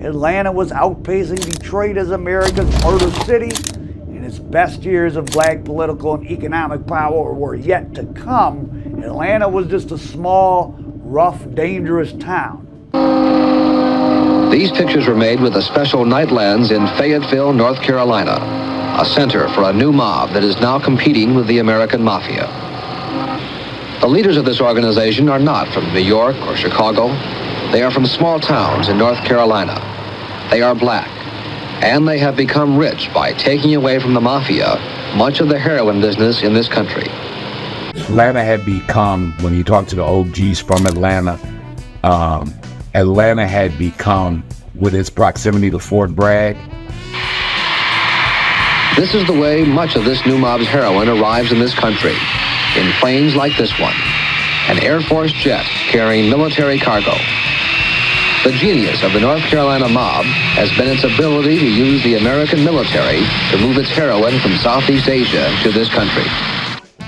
Atlanta was outpacing Detroit as America's murder city, and its best years of black political and economic power were yet to come. Atlanta was just a small, rough, dangerous town. These pictures were made with a special night lens in Fayetteville, North Carolina, a center for a new mob that is now competing with the American Mafia. The leaders of this organization are not from New York or Chicago. They are from small towns in North Carolina. They are black, and they have become rich by taking away from the Mafia much of the heroin business in this country. Atlanta had become, when you talk to the OGs from Atlanta, Atlanta had become, with its proximity to Fort Bragg. This is the way much of this new mob's heroin arrives in this country, in planes like this one, an Air Force jet carrying military cargo. The genius of the North Carolina mob has been its ability to use the American military to move its heroin from Southeast Asia to this country.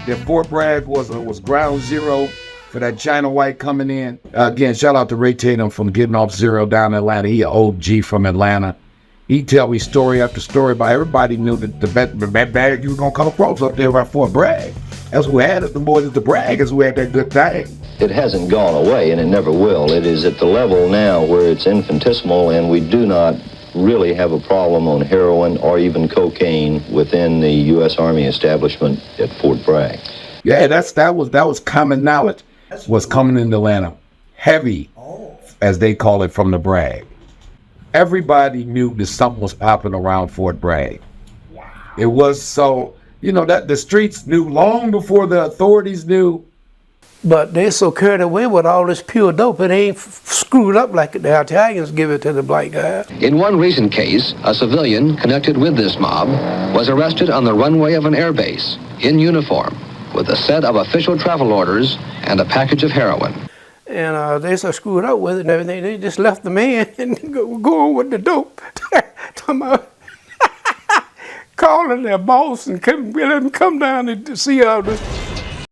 The Fort Bragg was ground zero for that China white coming in. Again, shout out to Ray Tatum from Getting Off Zero down in Atlanta. He an OG from Atlanta. He tell me story after story about everybody knew that the bag you was gonna come across up there by Fort Bragg. That's who had it. The boys at the Bragg is who had that good thing. It hasn't gone away, and it never will. It is at the level now where it's infinitesimal, and we do not really have a problem on heroin or even cocaine within the U.S. Army establishment at Fort Bragg. Yeah, that was common knowledge. Was coming into Atlanta heavy, as they call it, from the Bragg. Everybody knew that something was popping around Fort Bragg. Wow. It was so, that the streets knew long before the authorities knew. But they're so carried away with all this pure dope, it ain't screwed up like the Italians give it to the black guys. In one recent case, a civilian connected with this mob was arrested on the runway of an airbase in uniform with a set of official travel orders and a package of heroin. And they so screwed up with it and everything, they just left the man and go on with the dope. Calling their boss and let him come down and see all this.